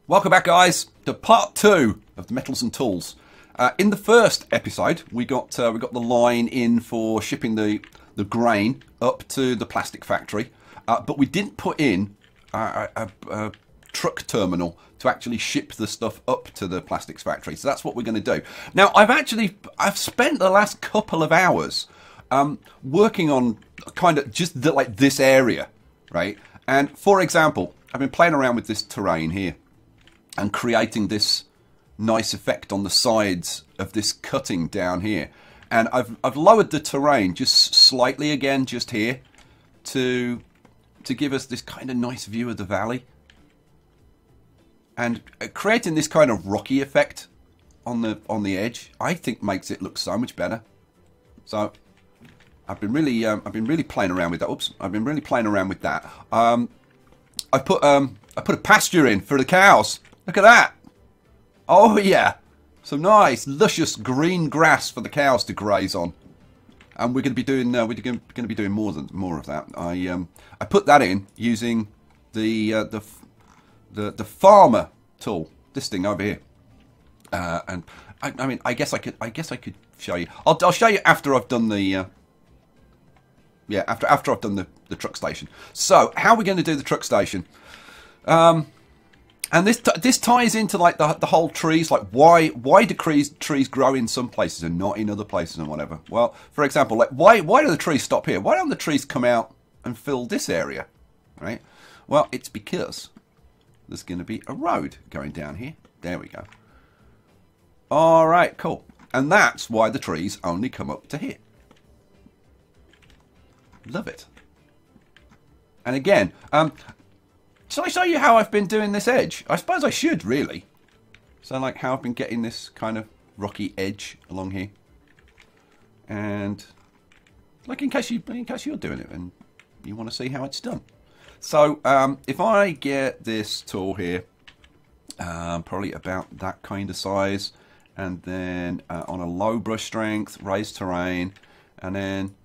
Welcome back, guys, to part 2 of the Metals and Tools. In the first episode, we got the line in for shipping the grain up to the plastic factory, but we didn't put in a truck terminal to actually ship the stuff up to the plastics factory. So that's what we're going to do. Now, I've spent the last couple of hours working on kind of just like this area, right? And for example, I've been playing around with this terrain here and creating this nice effect on the sides of this cutting down here. And I've lowered the terrain just slightly again, just here, to give us this kind of nice view of the valley. And creating this kind of rocky effect on the edge, I think makes it look so much better. So I've been really playing around with that. Oops, I've been really playing around with that. I put a pasture in for the cows. Look at that. Oh yeah, some nice luscious green grass for the cows to graze on. And we're going to be doing more of that. I put that in using the farmer tool, this thing over here. And I mean, I guess I could show you. I'll show you after I've done the after I've done the truck station. So how are we going to do the truck station? And this ties into like the whole trees, like why do trees grow in some places and not in other places and whatever. Well, for example, like why do the trees stop here? Why don't the trees come out and fill this area, right? Well, it's because there's going to be a road going down here. There we go. All right, cool. And that's why the trees only come up to here. Love it. And again, shall I show you how I've been doing this edge? I suppose I should, really. So, like, how I've been getting this kind of rocky edge along here. And, like, in case you're doing it and you want to see how it's done. So, if I get this tool here, probably about that kind of size, and then on a low brush strength, raise terrain, and then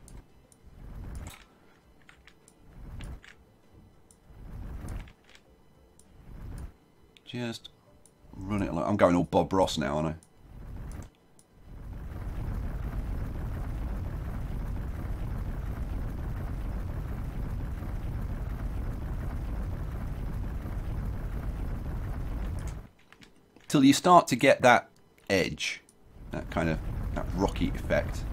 just run it like I'm going all Bob Ross now, aren't I? Till you start to get that edge, that rocky effect.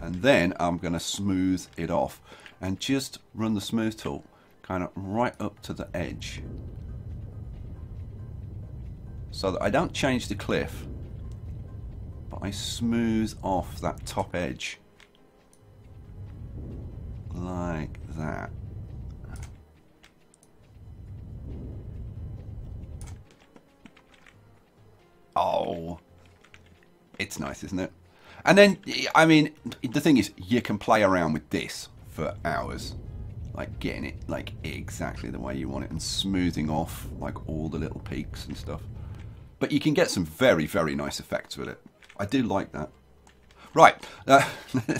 And then I'm going to smooth it off and just run the smooth tool kind of right up to the edge so that I don't change the cliff, but I smooth off that top edge like that. Oh, it's nice, isn't it? And then, I mean, the thing is, you can play around with this for hours, like getting it like exactly the way you want it and smoothing off like all the little peaks and stuff. But you can get some very, very nice effects with it. I do like that. Right,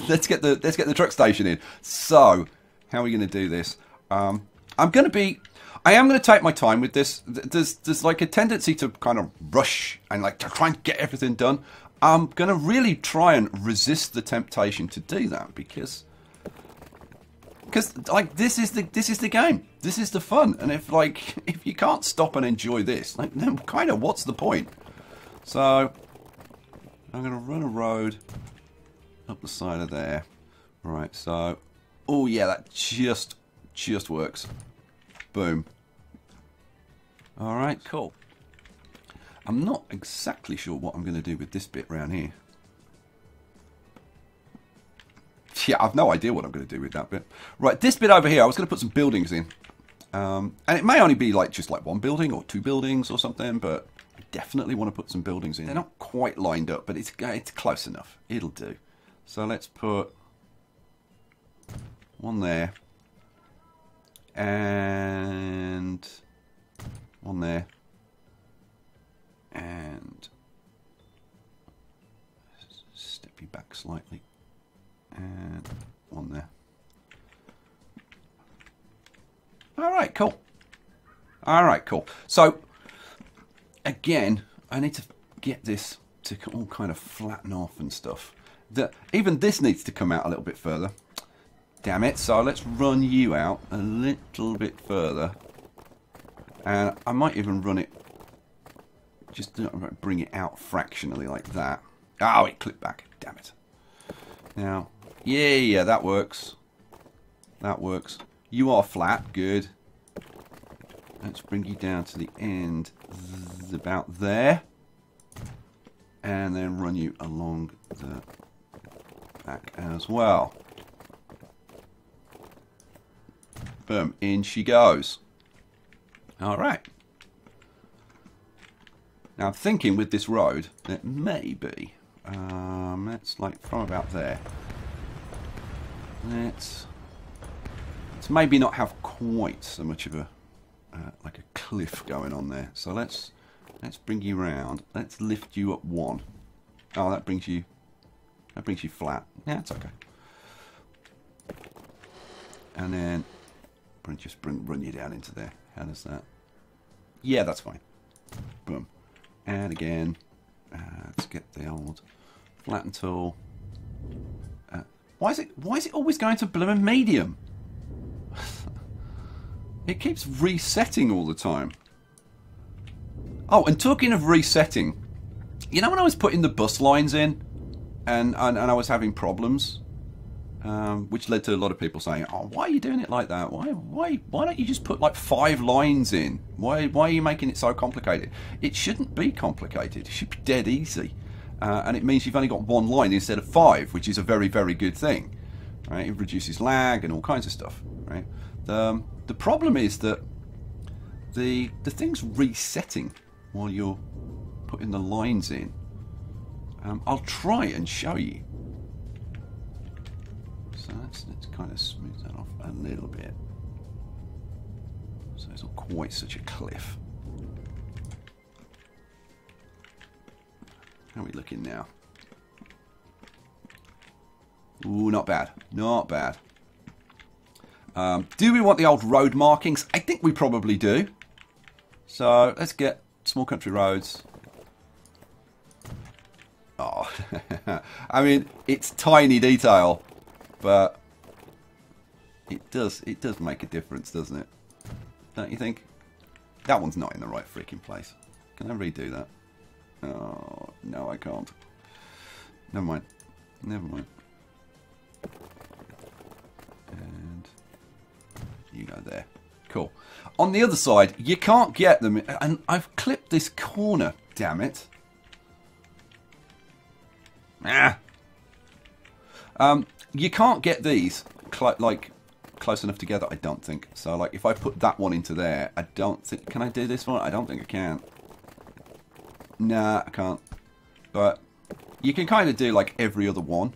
let's get the truck station in. So, how are we going to do this? I am going to take my time with this. There's like a tendency to kind of rush and like to try and get everything done. I'm going to really try and resist the temptation to do that because like this is the game. This is the fun. And if you can't stop and enjoy this, like then kind of what's the point? So I'm going to run a road up the side of there. Right. So oh yeah, that just works. Boom. All right, cool. I'm not exactly sure what I'm going to do with this bit around here. Yeah, I've no idea what I'm going to do with that bit. Right, this bit over here, I was going to put some buildings in. And it may only be like just like one building or two buildings or something, but I definitely want to put some buildings in. They're not quite lined up, but it's close enough. It'll do. So let's put one there. And one there. And step you back slightly, and one there. All right, cool. So, again, I need to get this to all kind of flatten off and stuff. Even this needs to come out a little bit further. Damn it. So let's run you out a little bit further. And I might even run it, just bring it out fractionally like that. Oh, it clipped back. Damn it. Now, yeah, that works. That works. You are flat. Good. Let's bring you down to the end, about there. And then run you along the back as well. Boom. In she goes. All right. Now I'm thinking with this road that maybe let's like from about there. Let's maybe not have quite so much of a like a cliff going on there. So let's bring you round. Let's lift you up one. Oh, that brings you flat. Yeah, it's okay. And then run you down into there. How does that? Yeah, that's fine. Boom. And again, let's get the old flatten tool. Why is it always going to blooming medium? It keeps resetting all the time. Oh, and talking of resetting, you know when I was putting the bus lines in, and I was having problems, which led to a lot of people saying, "Oh, why are you doing it like that? Why don't you just put like 5 lines in? Why are you making it so complicated? It shouldn't be complicated. It should be dead easy, and it means you've only got 1 line instead of 5, which is a very, very good thing, right? It reduces lag and all kinds of stuff, right? The problem is that the thing's resetting while you're putting the lines in. I'll try and show you. So let's kind of smooth that off a little bit. So it's not quite such a cliff. How are we looking now? Ooh, not bad. Not bad. Do we want the old road markings? I think we probably do. So let's get small country roads. Oh, I mean, it's tiny detail, but it does make a difference, doesn't it? Don't you think? That one's not in the right freaking place. Can I redo that? Oh, no, I can't. Never mind. Never mind. And you go there. Cool. On the other side, you can't get them, and I've clipped this corner, damn it. Ah. You can't get these like close enough together, I don't think. So like if I put that one into there, I don't think, can I do this one? I don't think I can. Nah, I can't. But you can kind of do like every other one,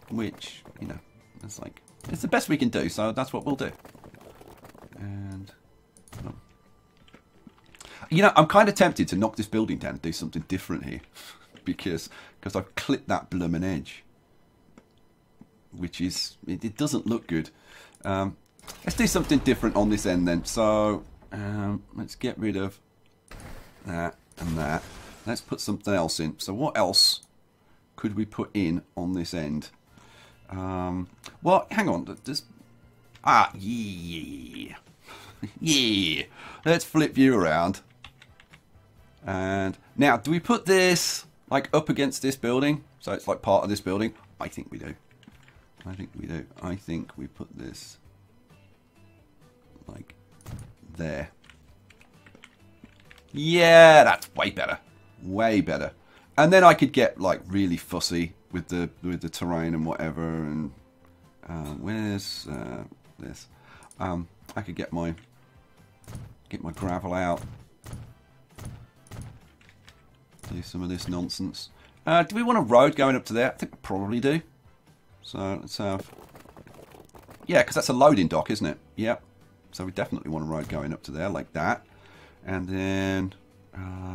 which, you know, it's like, it's the best we can do, so that's what we'll do. And you know, I'm kind of tempted to knock this building down and do something different here, because I've clipped that bloomin' edge, which is, it doesn't look good. Let's do something different on this end then. So let's get rid of that and that. Let's put something else in. So what else could we put in on this end? Well, hang on. Yeah. Yeah. Let's flip you around. And now, do we put this like up against this building? So it's like part of this building? I think we do. I think we do. I think we put this like there. Yeah, that's way better. Way better. And then I could get like really fussy with the terrain and whatever. And where's this? I could get my gravel out. Do some of this nonsense. Do we want a road going up to there? I think we probably do. So let's have... Yeah, because that's a loading dock, isn't it? Yep. So we definitely want a road going up to there like that. And then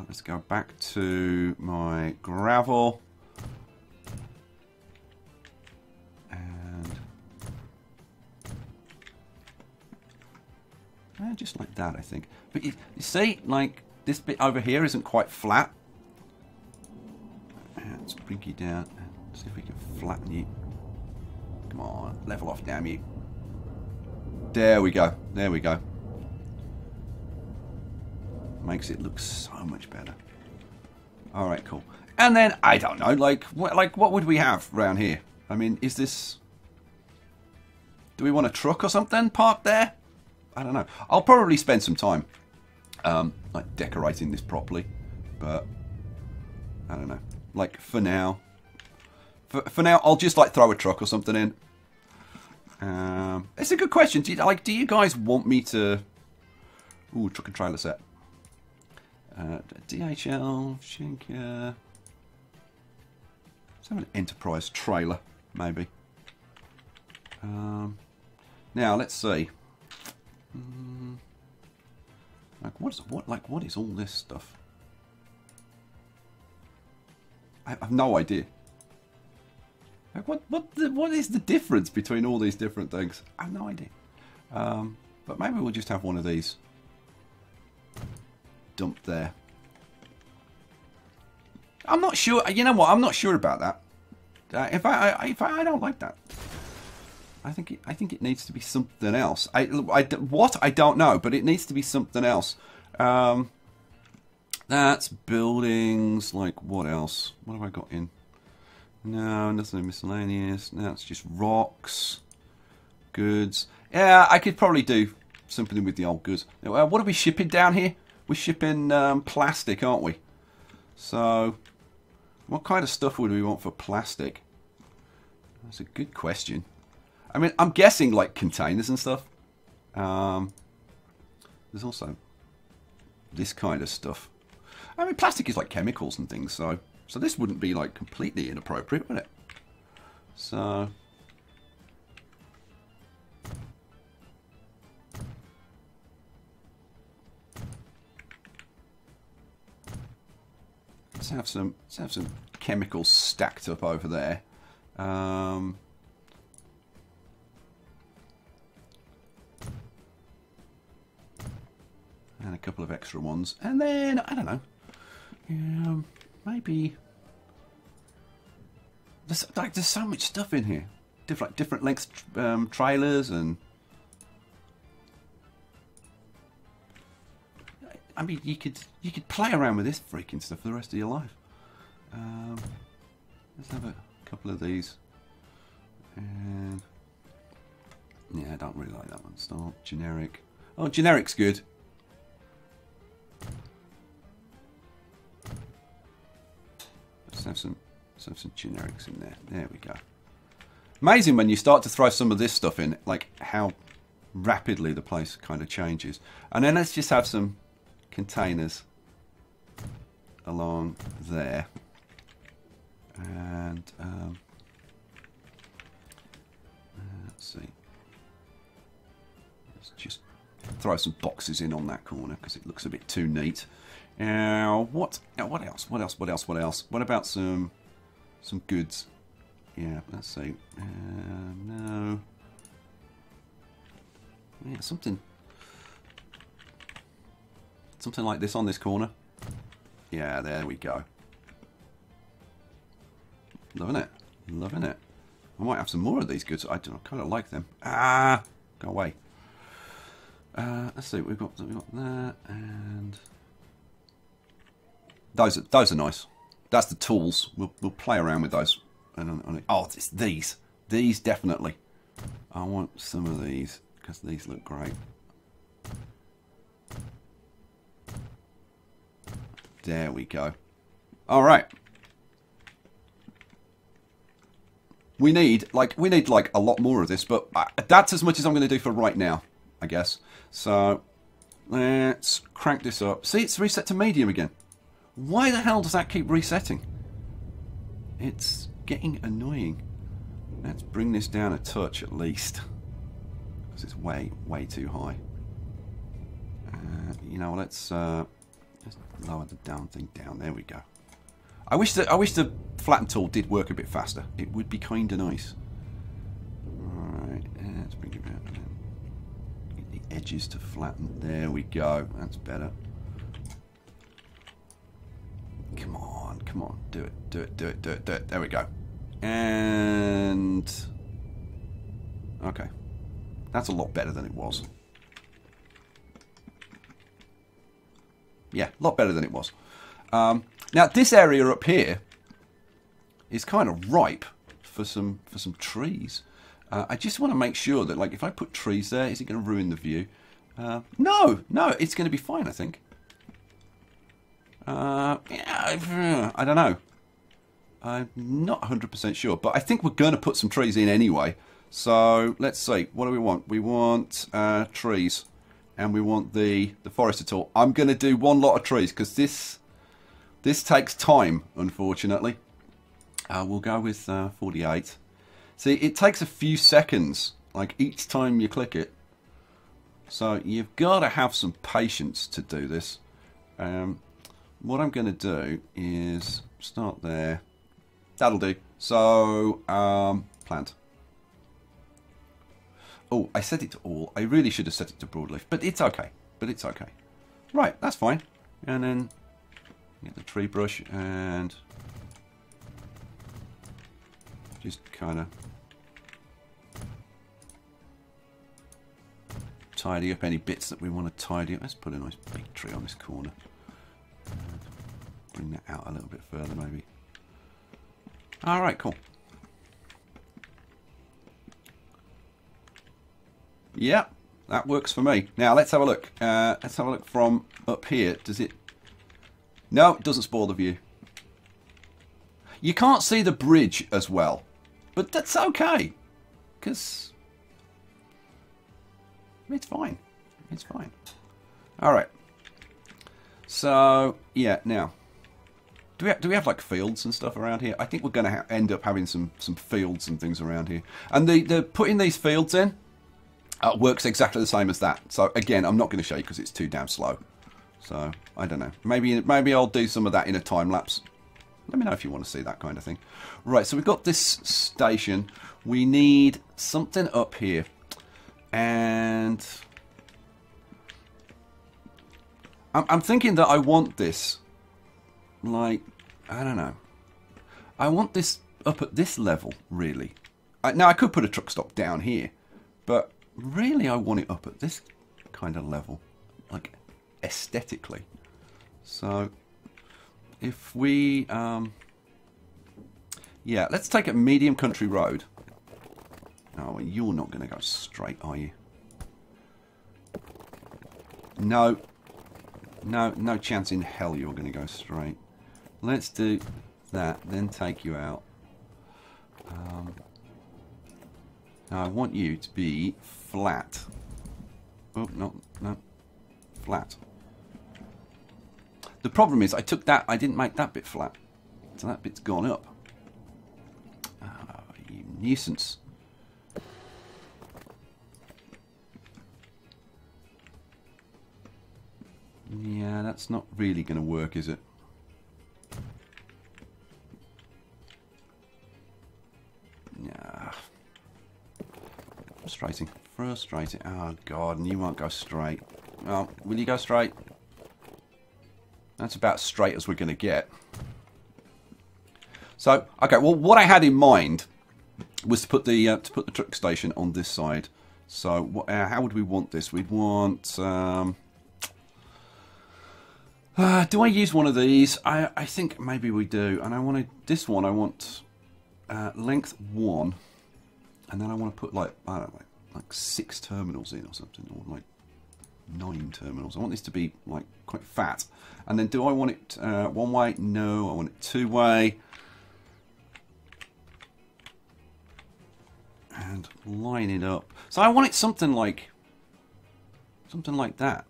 let's go back to my gravel. And Just like that, I think. But you see, like, this bit over here isn't quite flat. Let's bring you down and see if we can flatten you. Come on, level off, damn you. There we go. There we go. Makes it look so much better. All right, cool. And then I don't know, like what would we have around here? I mean, is this? Do we want a truck or something parked there? I don't know. I'll probably spend some time, like decorating this properly, but I don't know. Like for now, for now, I'll just like throw a truck or something in. It's a good question. Do you guys want me to? Ooh, truck and trailer set. DHL, Schenker. Let's have an enterprise trailer, maybe. Now let's see. What is all this stuff? I have no idea. Like what is the difference between all these different things? I have no idea. But maybe we'll just have one of these dumped there. I'm not sure. You know what? I'm not sure about that. If I don't like that. I think it needs to be something else. What? I don't know, but it needs to be something else. That's buildings. Like what else? What have I got in? No, nothing miscellaneous. No, it's just rocks, goods. Yeah, I could probably do something with the old goods. What are we shipping down here? We're shipping plastic, aren't we? So, what kind of stuff would we want for plastic? That's a good question. I mean, I'm guessing like containers and stuff. There's also this kind of stuff. I mean, plastic is like chemicals and things, so this wouldn't be like completely inappropriate, would it? So, let's have some chemicals stacked up over there. And a couple of extra ones, and then I don't know. Maybe there's so much stuff in here. Different lengths trailers, and I mean you could play around with this freaking stuff for the rest of your life. Let's have a couple of these, and yeah, I don't really like that one. Start generic. Oh, generic's good. Let's have some generics in there. There we go. Amazing when you start to throw some of this stuff in, like how rapidly the place kind of changes. And then let's just have some containers along there. And let's see. Let's just throw some boxes in on that corner because it looks a bit too neat. What else? What about some goods? Yeah, let's see. No. Yeah, something like this on this corner. Yeah, there we go. Loving it. Loving it. I might have some more of these goods. I kind of like them. Ah, go away. Let's see. We've got that, and those are nice. That's the tools. We'll play around with those. Oh, it's these definitely. I want some of these because these look great. There we go. All right. We need like a lot more of this, but that's as much as I'm going to do for right now, I guess. So let's crank this up. See, it's reset to medium again. Why the hell does that keep resetting? It's getting annoying. Let's bring this down a touch at least, because it's way too high. You know, let's lower the down thing down. There we go. I wish the flatten tool did work a bit faster. It would be kind of nice. All right, let's bring it back. Get the edges to flatten. There we go. That's better. Come on, come on. Do it, do it, do it, do it, do it. There we go. And... okay. That's a lot better than it was. Yeah, a lot better than it was. Now, this area up here is kind of ripe for some trees. I just want to make sure that, like, if I put trees there, is it going to ruin the view? No, it's going to be fine, I think. Yeah, I don't know. I'm not 100% sure, but I think we're going to put some trees in anyway. So let's see. What do we want? We want trees, and we want the forester tool. I'm going to do one lot of trees because this takes time, unfortunately. We'll go with 48. See, it takes a few seconds, like each time you click it. So you've got to have some patience to do this. What I'm going to do is start there. That'll do. So, plant. Oh, I set it to all. I really should have set it to broadleaf, but it's okay. But it's okay. Right, that's fine. And then get the tree brush and just kind of tidy up any bits that we want to tidy up. Let's put a nice big tree on this corner. Bring that out a little bit further, maybe. All right, cool. Yeah, that works for me. Now let's have a look. Let's have a look from up here. Does it? No, it doesn't spoil the view. You can't see the bridge as well, but that's okay, because it's fine. It's fine. All right. So yeah, now do we have like fields and stuff around here? I think we're going to end up having some fields and things around here, and the putting these fields in works exactly the same as that. So again, I'm not going to show you because it's too damn slow. So I don't know. Maybe I'll do some of that in a time lapse. Let me know if you want to see that kind of thing. Right. So we've got this station. We need something up here, and I'm thinking that I want this, like, I don't know. I want this up at this level, really. Now, I could put a truck stop down here, but really I want it up at this kind of level, like, aesthetically. So, if we, yeah, let's take a medium country road. Oh, well, you're not going to go straight, are you? No. No chance in hell you're going to go straight. Let's do that, then take you out. Now I want you to be flat. Oh, no, flat. The problem is I took that, I didn't make that bit flat. So that bit's gone up. Oh, you nuisance. Yeah, that's not really going to work, is it? Yeah. Frustrating. Frustrating. Oh, God, and you won't go straight. Well, will you go straight? That's about as straight as we're going to get. So, okay, well, what I had in mind was to put the truck station on this side. So, what, how would we want this? We'd want... do I use one of these? I think maybe we do. And I want this one. I want length 1, and then I want to put like I don't know, like 6 terminals in or something, or like 9 terminals. I want this to be like quite fat. And then do I want it one way? No, I want it 2-way. And line it up. So I want it something like that.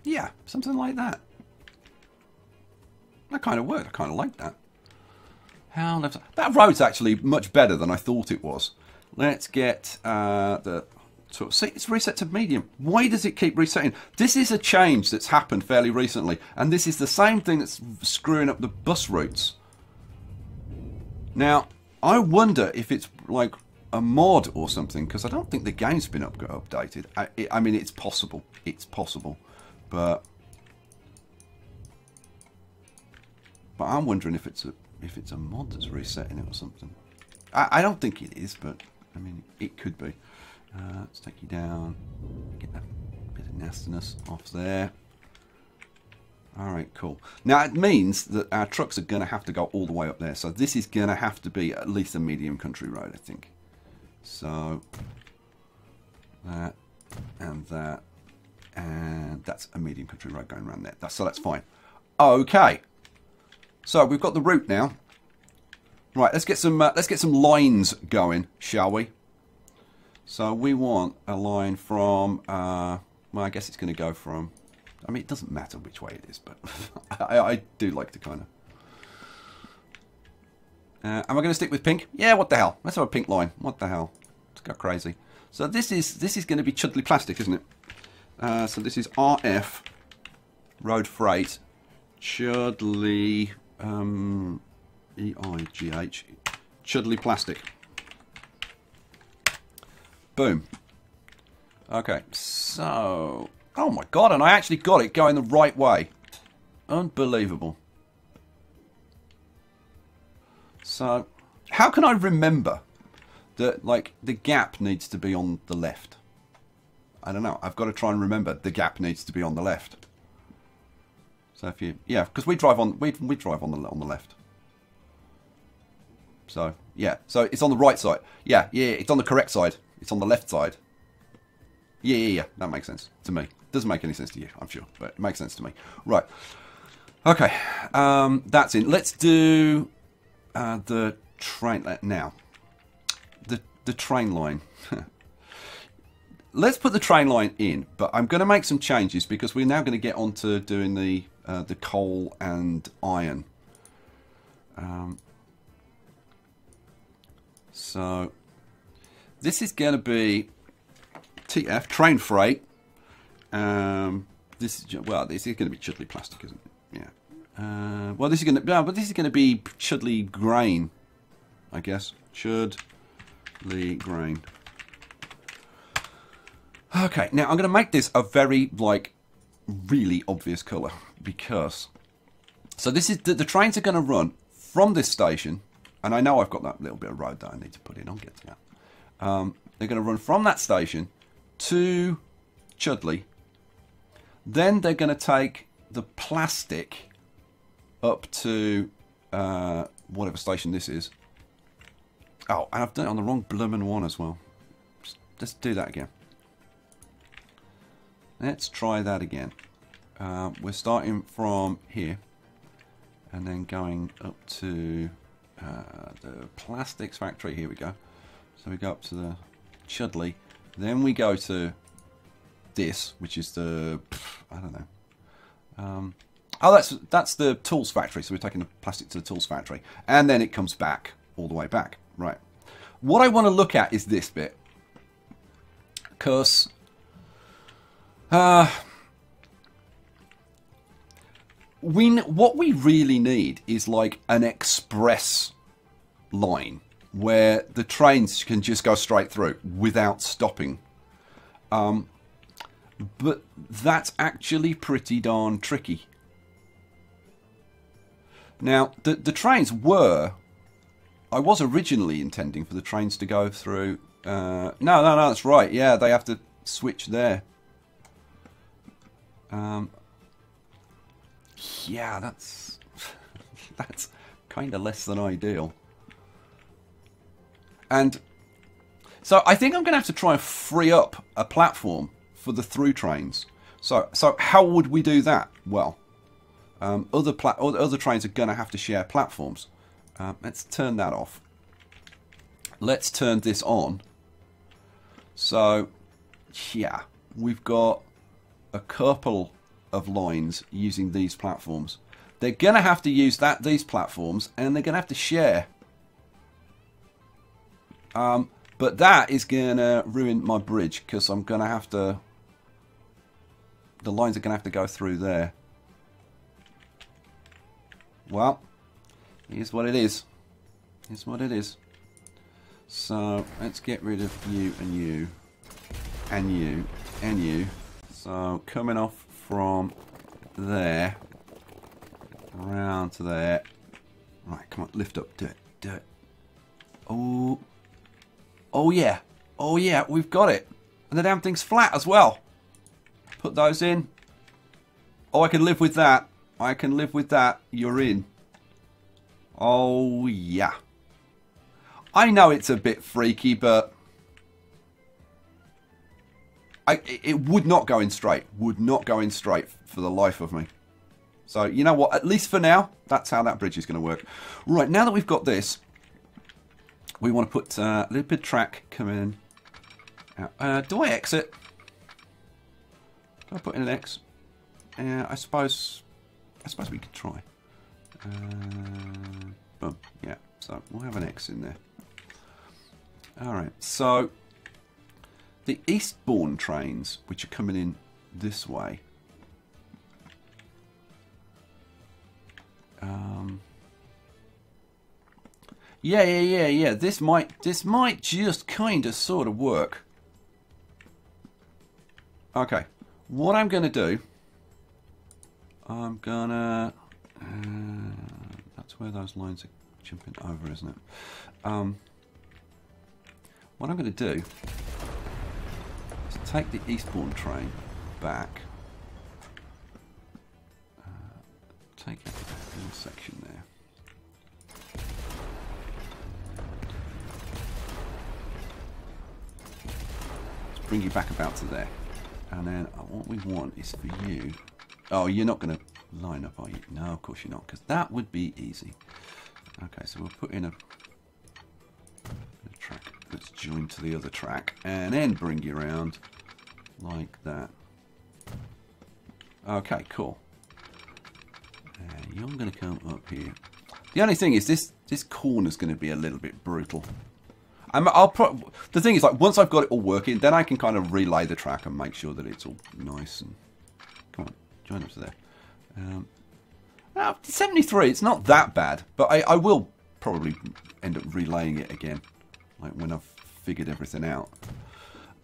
Yeah, something like that. That kind of worked. I kind of like that. How left? That road's actually much better than I thought it was. Let's get the... So, see, it's reset to medium. Why does it keep resetting? This is a change that's happened fairly recently, and this is the same thing that's screwing up the bus routes. Now, I wonder if it's like a mod or something, because I don't think the game's been updated. I mean, it's possible. It's possible. But I'm wondering if it's a mod that's resetting it or something. I don't think it is, but I mean, it could be. Let's take you down. Get that bit of nastiness off there. Alright, cool. Now, it means that our trucks are going to have to go all the way up there. So this is going to have to be at least a medium country road, I think. So, that, and that's a medium country road going around there. So that's fine. Okay. So, we've got the route now. Right, let's get some lines going, shall we? So, we want a line from, well, I guess it's going to go from... I mean, it doesn't matter which way it is, but I do like to kind of... am I going to stick with pink? Yeah, what the hell? Let's have a pink line. What the hell? Let's go crazy. So this is going to be Chudley Plastic, isn't it? So this is RF Road Freight Chudley EIGH Chudley Plastic. Boom. Okay, so... Oh my god, and I actually got it going the right way. Unbelievable. So, how can I remember that, like, the gap needs to be on the left? I don't know. I've got to try and remember the gap needs to be on the left. So if you, yeah, because we drive on the left. So yeah, so it's on the right side. Yeah, it's on the correct side. It's on the left side. Yeah. That makes sense to me. Doesn't make any sense to you, I'm sure, but it makes sense to me. Right. Okay. That's in. Let's do the train now. The train line. Let's put the train line in, but I'm going to make some changes because we're now going to get on to doing the coal and iron. So this is going to be TF train freight. This is going to be Chudley Plastic, isn't it? Yeah. Well, this is going to be Chudley Grain, I guess. Chudley Grain. Okay, now I'm going to make this a very, like, really obvious colour because... So this is... The trains are going to run from this station, and I know I've got that little bit of road that I need to put in. I'll get to that. They're going to run from that station to Chudley. Then they're going to take the plastic up to whatever station this is. Oh, and I've done it on the wrong bloomin' one as well. Let's do that again. Let's try that again. We're starting from here and then going up to the plastics factory. Here we go. So we go up to the Chudley. Then we go to this, which is the... I don't know. Oh, that's the tools factory. So we're taking the plastic to the tools factory. And then it comes back, all the way back. Right. What I want to look at is this bit. Because... what we really need is like an express line where the trains can just go straight through without stopping. But that's actually pretty darn tricky. Now, the trains were... I was originally intending for the trains to go through... No, that's right. Yeah, they have to switch there. Yeah, that's kind of less than ideal. And so I think I'm going to have to try and free up a platform for the through trains. So how would we do that? Well, other trains are going to have to share platforms. Let's turn that off. Let's turn this on. So, yeah, we've got a couple of lines using these platforms. They're going to have to use these platforms, and they're going to have to share. But that is going to ruin my bridge, because I'm going to have to... The lines are going to have to go through there. Well, here's what it is. Is what it is. So let's get rid of you and you and you and you. So coming off from there around to there. Right, come on, lift up, do it, do it. Oh, oh yeah, oh yeah, we've got it. And the damn thing's flat as well. Put those in. Oh, I can live with that. I can live with that. You're in. Oh yeah. I know it's a bit freaky, but it would not go in straight. Would not go in straight for the life of me. So, you know what? At least for now, that's how that bridge is going to work. Right, now that we've got this, we want to put a little bit of track coming out. Do I exit? Do I put in an X? I suppose we could try. Boom. Yeah, so we'll have an X in there. Alright, so the eastbourne trains, which are coming in this way, yeah. This might just kind of sort of work. Okay, what I'm gonna do, I'm gonna that's where those lines are jumping over, isn't it? What I'm gonna do is take the eastbourne train back, take out that little section there. Bring you back about to there, and then what we want is for you. Oh, you're not going to line up, are you? No, of course you're not, because that would be easy. Okay, so we'll put in a track that's joined to the other track, and then bring you around like that. Okay, cool. And you're going to come up here. The only thing is this corner's going to be a little bit brutal. The thing is, like, once I've got it all working, then I can kind of relay the track and make sure that it's all nice and... Come on, join up to there. 73, it's not that bad, but I will probably end up relaying it again, like when I've figured everything out.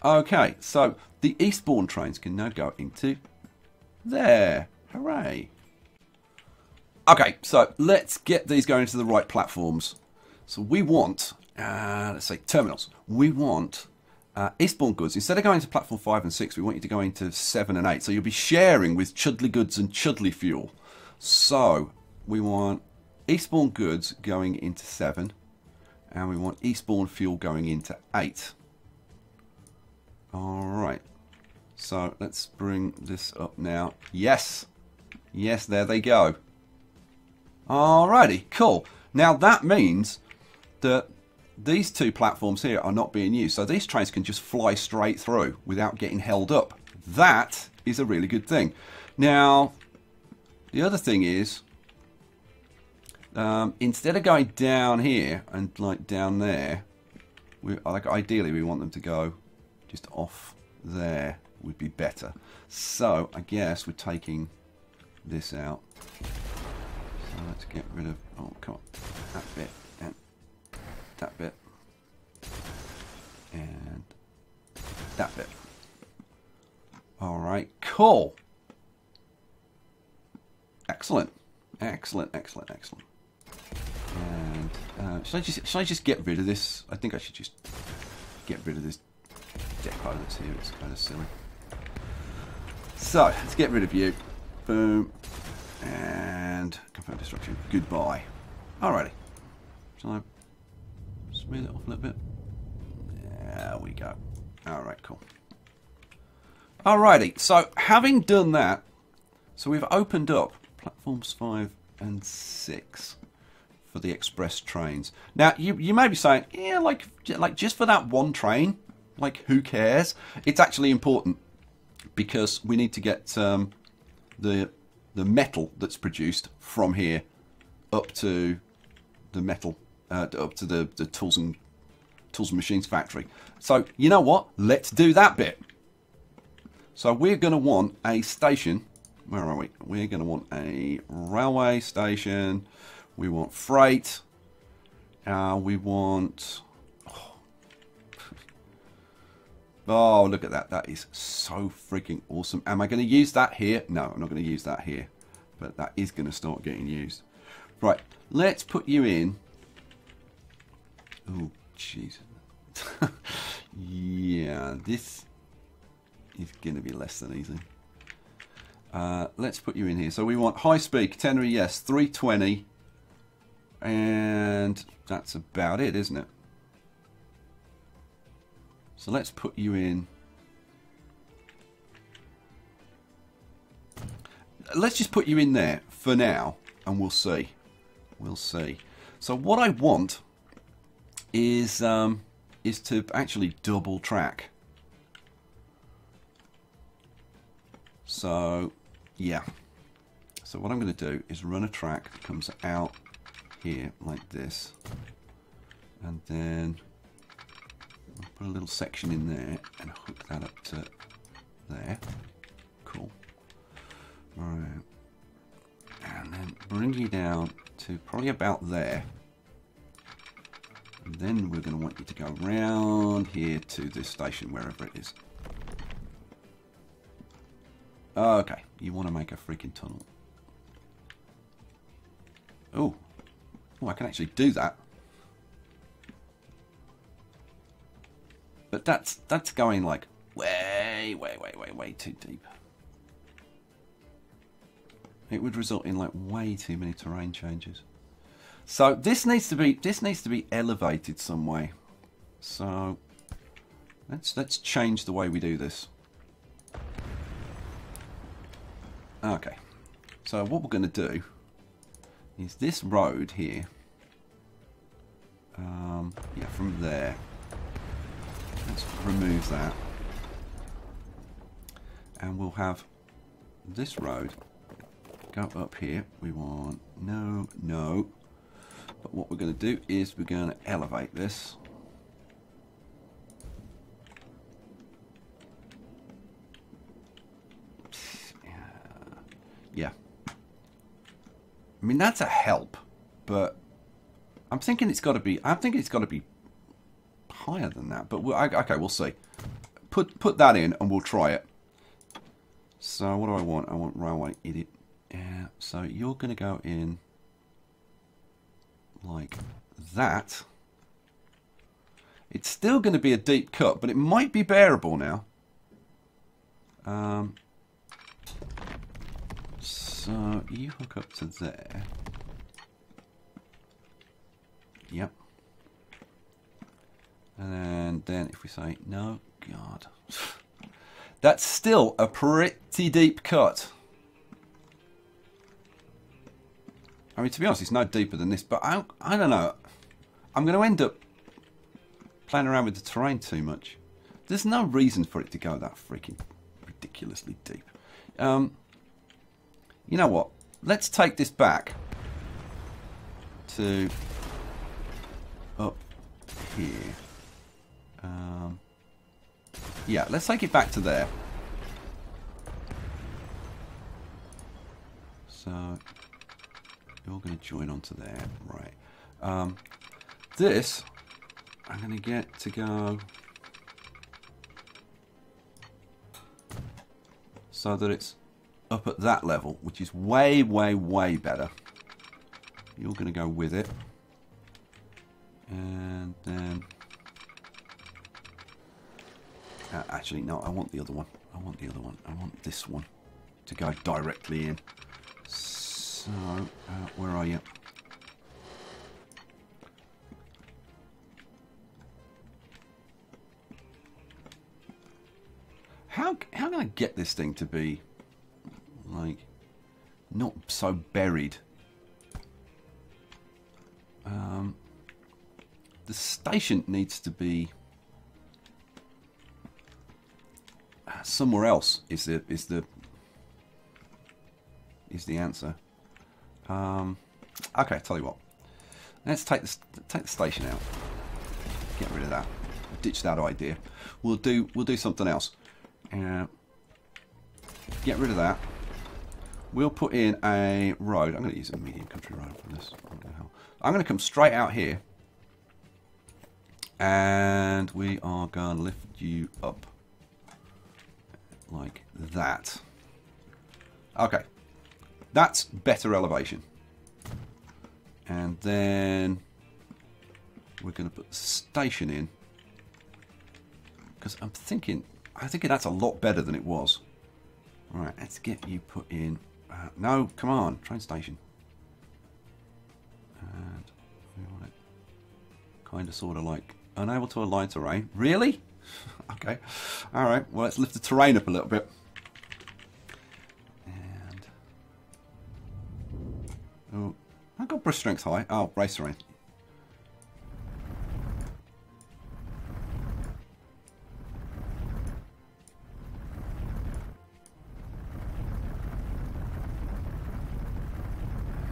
Okay, so the eastbourne trains can now go into there. Hooray. Okay, so let's get these going to the right platforms. So we want... let's say terminals. We want eastbourne goods. Instead of going to platform 5 and 6, we want you to go into 7 and 8. So you'll be sharing with Chudley Goods and Chudley Fuel. So we want eastbourne goods going into 7, and we want eastbourne fuel going into 8. Alright. So let's bring this up now. Yes. Yes, there they go. Alrighty, cool. Now that means that these two platforms here are not being used, so these trains can just fly straight through without getting held up. That is a really good thing. Now, the other thing is, instead of going down here and like down there, ideally we want them to go just off there would be better. So I guess we're taking this out. So let's get rid of, oh come on, that bit. That bit and that bit. Alright, cool. Excellent. Excellent. And should I just get rid of this? I think I should just get rid of this depot that's here. It's kind of silly. So let's get rid of you. Boom. And confirm destruction. Goodbye. Alrighty. Shall I smooth it off a little bit? There we go. Alright, cool. Alrighty, so having done that, so we've opened up platforms 5 and 6 for the express trains. Now, you may be saying, yeah, like just for that one train, like who cares? It's actually important because we need to get the metal that's produced from here up to the metal, up to the tools and machines factory. So you know what? Let's do that bit. So we're going to want a station. Where are we? We're going to want a railway station. We want freight. We want... Oh, look at that. That is so freaking awesome. Am I going to use that here? No, I'm not going to use that here. But that is going to start getting used. Right, let's put you in. Oh, jeez. Yeah, this is going to be less than easy. Let's put you in here. So we want high speed, catenary, yes, 320. And that's about it, isn't it? So let's put you in. Let's just put you in there for now, and we'll see. We'll see. So what I want is to actually double track. So yeah. So what I'm going to do is run a track that comes out here like this, and then I'll put a little section in there and hook that up to there. Cool. Alright. And then bring you down to probably about there. And then we're going to want you to go round here to this station, wherever it is. Okay, you want to make a freaking tunnel. Oh, I can actually do that. But that's going like way too deep. It would result in like way too many terrain changes. So this needs to be elevated some way. So let's change the way we do this. Okay. So what we're going to do is this road here. Yeah, from there. Let's remove that. And we'll have this road go up here. We want no. But what we're going to do is we're going to elevate this. Yeah. I mean, that's a help, but I'm thinking it's got to be higher than that. But okay, we'll see. Put that in and we'll try it. So what do I want? I want railway idiot. Yeah. So you're going to go in like that. It's still going to be a deep cut, but it might be bearable now. So you hook up to there. Yep. And then if we say no, God, that's still a pretty deep cut. I mean, to be honest, it's no deeper than this, but I don't know. I'm going to end up playing around with the terrain too much. There's no reason for it to go that freaking ridiculously deep. You know what? Let's take this back to up here. Yeah, let's take it back to there. So you're going to join onto there, right? This I'm going to get to go so that it's up at that level, which is way better. You're going to go with it, and then actually no, I want the other one. I want this one to go directly in. So where are you? How can I get this thing to be like not so buried? The station needs to be somewhere else. Is the answer? Okay, tell you what. Let's take the station out. Get rid of that. Ditch that idea. We'll do something else. Get rid of that. We'll put in a road. I'm going to use a medium country road for this. I'm going to come straight out here. And we are going to lift you up like that. Okay, that's better elevation. And then we're going to put the station in, because I think that's a lot better than it was. All right, let's get you put in. No, come on, train station. And we want it kind of sort of like unable to align terrain. Really? Okay. All right. Well, let's lift the terrain up a little bit. And oh, I got brush strength high. Oh, race terrain.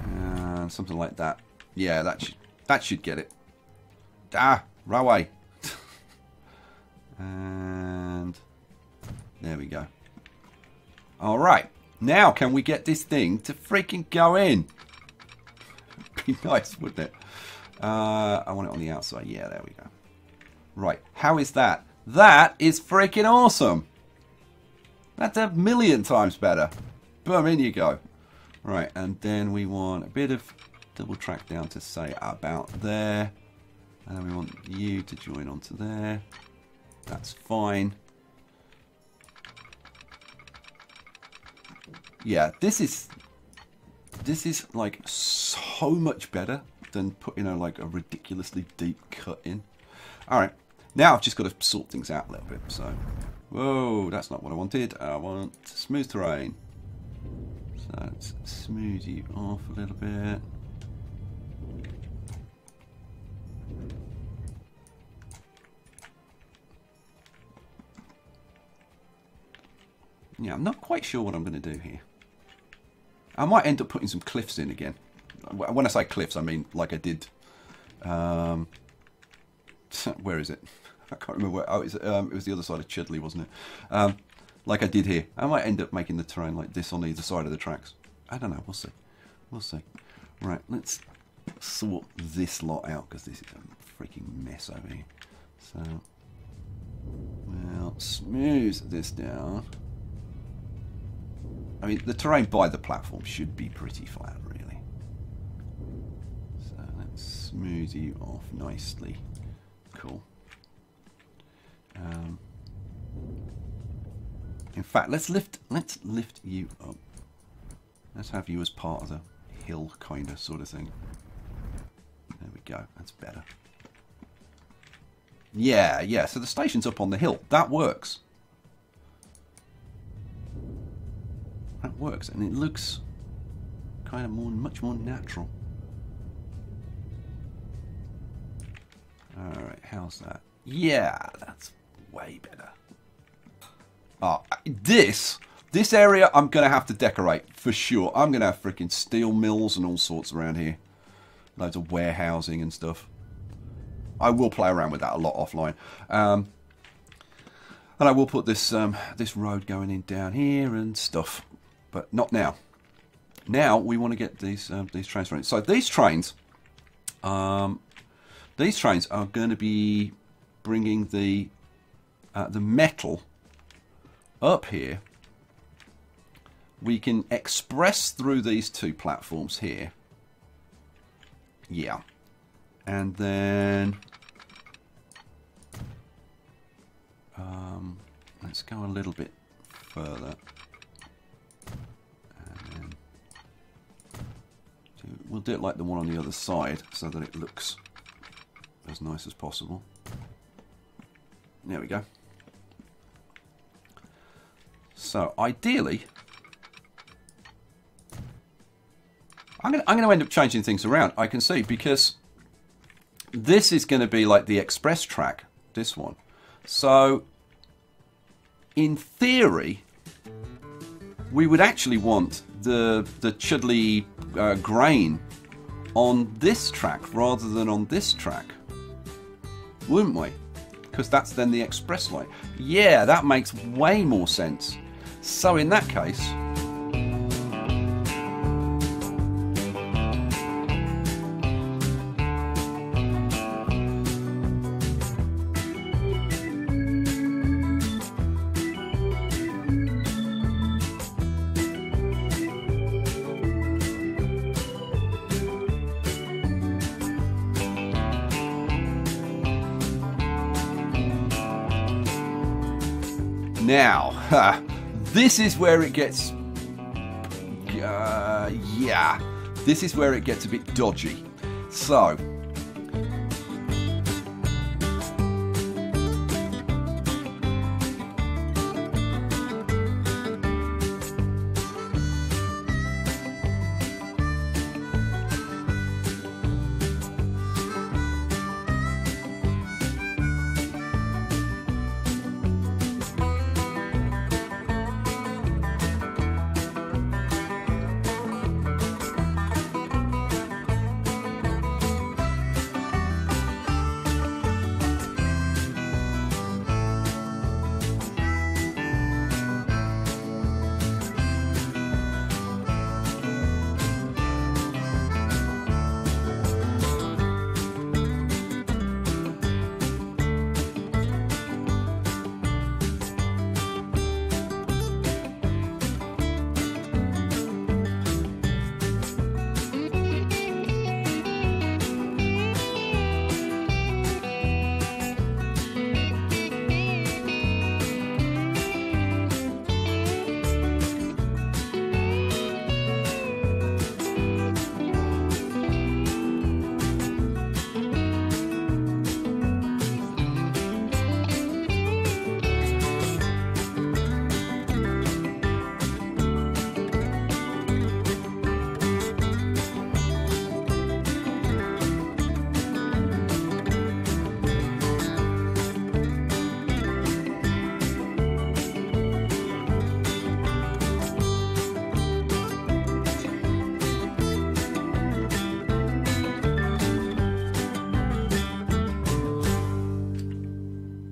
And something like that. Yeah, that should get it. Ah, railway. And there we go. All right. Now, can we get this thing to freaking go in? Be nice, wouldn't it? I want it on the outside. Yeah, there we go. Right. How is that? That is freaking awesome. That's 1,000,000 times better. Boom, in you go. Right, and then we want a bit of double track down to say about there. And then we want you to join onto there. That's fine. Yeah, this is like so much better than putting like a ridiculously deep cut in. All right, now I've just got to sort things out a little bit. So, whoa, that's not what I wanted. I want smooth terrain. So let's smooth you off a little bit. Yeah, I'm not quite sure what I'm going to do here. I might end up putting some cliffs in again. When I say cliffs, I mean like I did. Where is it? I can't remember where. Oh, it was the other side of Chudley, wasn't it? Like I did here. I might end up making the terrain like this on either side of the tracks. I don't know. We'll see. We'll see. Right, let's sort this lot out, because this is a freaking mess over here. So, we'll smooth this down. I mean, the terrain by the platform should be pretty flat, really. So let's smooth you off nicely. Cool. In fact, let's lift you up. Let's have you as part of the hill kind of sort of thing. There we go. That's better. Yeah, yeah. So the station's up on the hill. That works. That works, and it looks kind of much more natural. All right, how's that? Yeah, that's way better. Ah, this area I'm gonna have to decorate for sure. I'm gonna have freaking steel mills and all sorts around here, loads of warehousing and stuff. I will play around with that a lot offline. And I will put this this road going in down here and stuff. But not now. Now we want to get these trains running. So these trains are going to be bringing the metal up here. We can express through these two platforms here. Yeah, and then let's go a little bit further. We'll do it like the one on the other side so that it looks as nice as possible. There we go. So ideally, I'm going to end up changing things around, I can see, because this is going to be like the express track, this one. So in theory, we would actually want the Chudley grain on this track rather than on this track, wouldn't we? Because that's then the express line. Yeah, that makes way more sense. So in that case, Now, this is where it gets... yeah, this is where it gets a bit dodgy. So...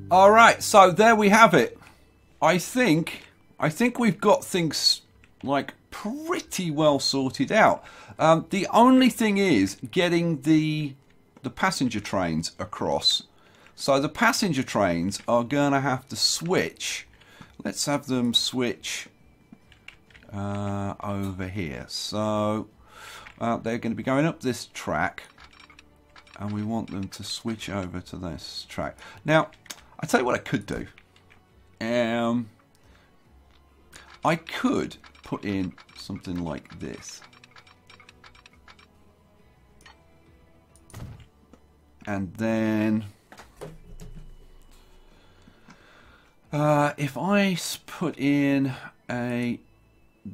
All right, so there we have it. I think we've got things like pretty well sorted out. The only thing is getting the passenger trains across. So the passenger trains are gonna have to switch. Let's have them switch over here. So they're going to be going up this track, and we want them to switch over to this track. Now, I'll tell you what I could do. I could put in something like this. And then if I put in a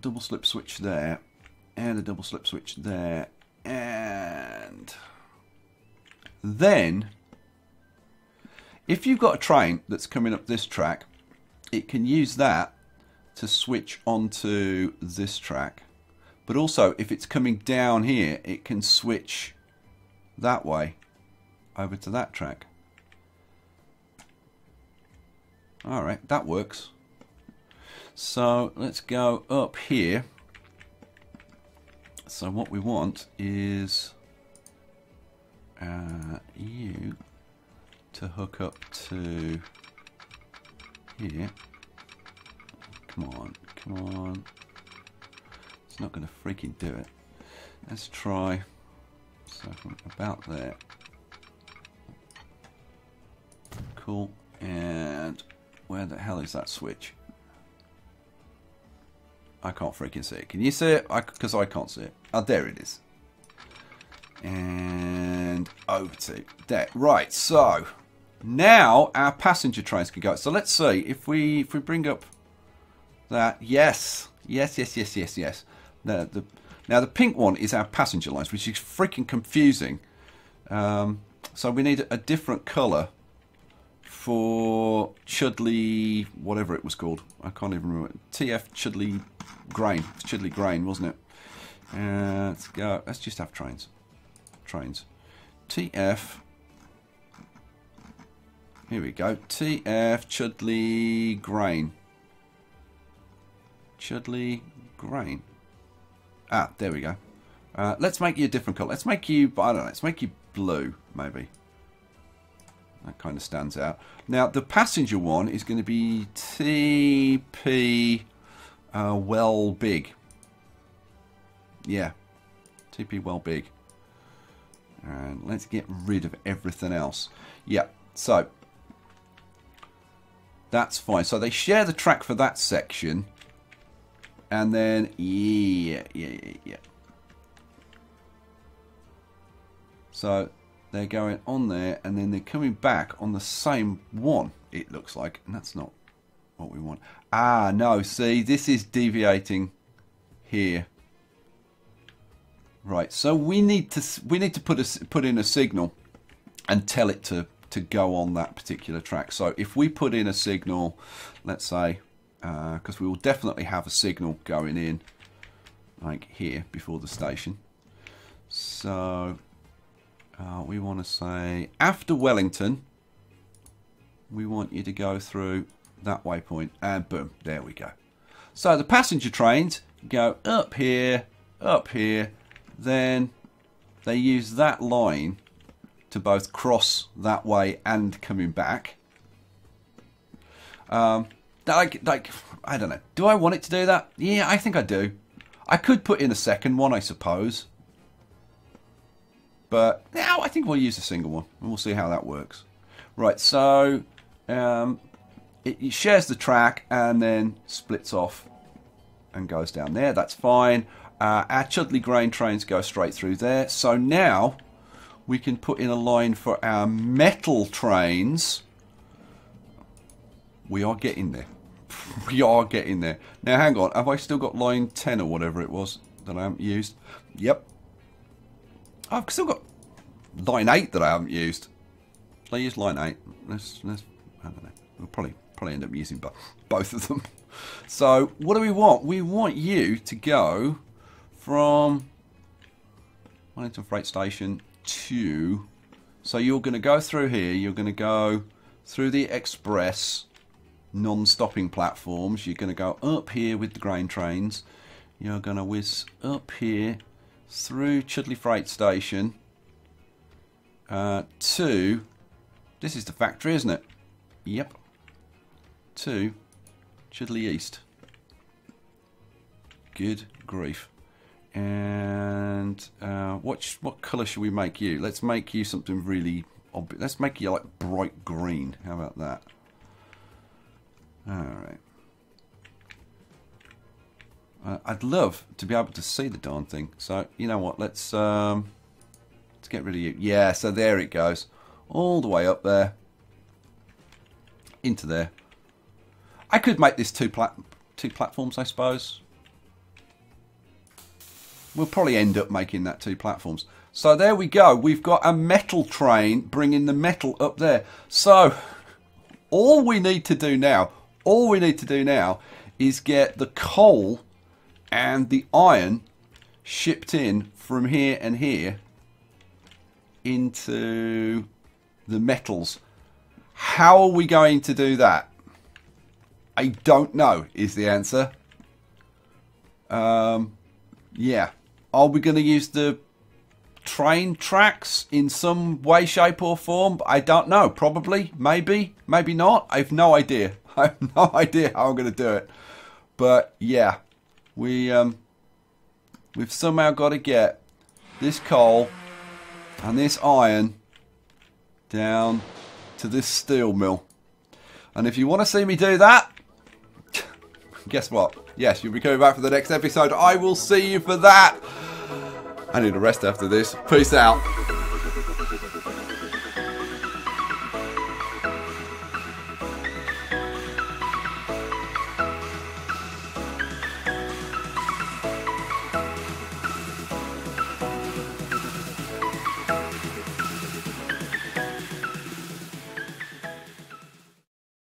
double slip switch there, and a double slip switch there, and then if you've got a train that's coming up this track, it can use that to switch onto this track. But also, if it's coming down here, it can switch that way over to that track. Alright, that works. So let's go up here. So what we want is you to hook up to here. Come on, come on. It's not going to freaking do it. Let's try. So about there. Cool. And where the hell is that switch? I can't freaking see it. Can you see it? Because I can't see it. Oh, there it is. And over to there. Right, so now our passenger trains can go. So let's see if we bring up that. Yes. Yes. Now the pink one is our passenger lines, which is freaking confusing. So we need a different colour for Chudley, whatever it was called. I can't even remember. TF Chudley Grain. Chudley Grain, wasn't it? Let's go. Let's just have trains. Trains. TF. Here we go. TF Chudley Grain. Chudley Grain. Ah, there we go. Let's make you a different colour. Let's make you, I don't know, let's make you blue, maybe. That kind of stands out. Now, the passenger one is going to be TP well big. Yeah. TP well big. And let's get rid of everything else. Yeah, so That's fine. So they share the track for that section. And then, yeah. So they're going on there, and then they're coming back on the same one, it looks like. And that's not what we want. Ah, no, see, this is deviating here. Right, so we need to put in a signal and tell it to go on that particular track. So if we put in a signal, let's say, because we will definitely have a signal going in like here before the station. So we want to say after Wellington, we want you to go through that waypoint, and boom, there we go. So the passenger trains go up here, then they use that line to both cross that way and coming back. Like, I don't know. Do I want it to do that? Yeah, I think I do. I could put in a second one, I suppose. But now I think we'll use a single one, and we'll see how that works. Right, so it shares the track and then splits off and goes down there. That's fine. Our Chudley grain trains go straight through there. So now we can put in a line for our metal trains. We are getting there. We are getting there. Now, hang on. Have I still got line 10 or whatever it was that I haven't used? Yep. I've still got line 8 that I haven't used. Shall I use line 8? Let's I don't know. We'll probably end up using both of them. So, what do we want? We want you to go from Wellington Freight Station to... So, you're going to go through here. You're going to go through the express non-stopping platforms. You're going to go up here with the grain trains. You're going to whiz up here through Chudley Freight Station to... This is the factory, isn't it? Yep. To Chudley East. Good grief. And what colour should we make you? Let's make you something really obvious. Let's make you like bright green. How about that? Alright. I'd love to be able to see the darn thing. So, you know what? Let's get rid of you. Yeah, so there it goes. All the way up there. Into there. I could make this two platforms, I suppose. We'll probably end up making that 2 platforms. So there we go. We've got a metal train bringing the metal up there. So all we need to do now is get the coal and the iron shipped in from here and here into the metals. How are we going to do that? I don't know is the answer. Yeah. Are we going to use the train tracks in some way, shape or form? I don't know. Probably. Maybe. Maybe not. I have no idea. I have no idea how I'm going to do it. But yeah. We've somehow got to get this coal and this iron down to this steel mill. And if you want to see me do that, guess what? Yes, you'll be coming back for the next episode. I will see you for that. I need a rest after this. Peace out.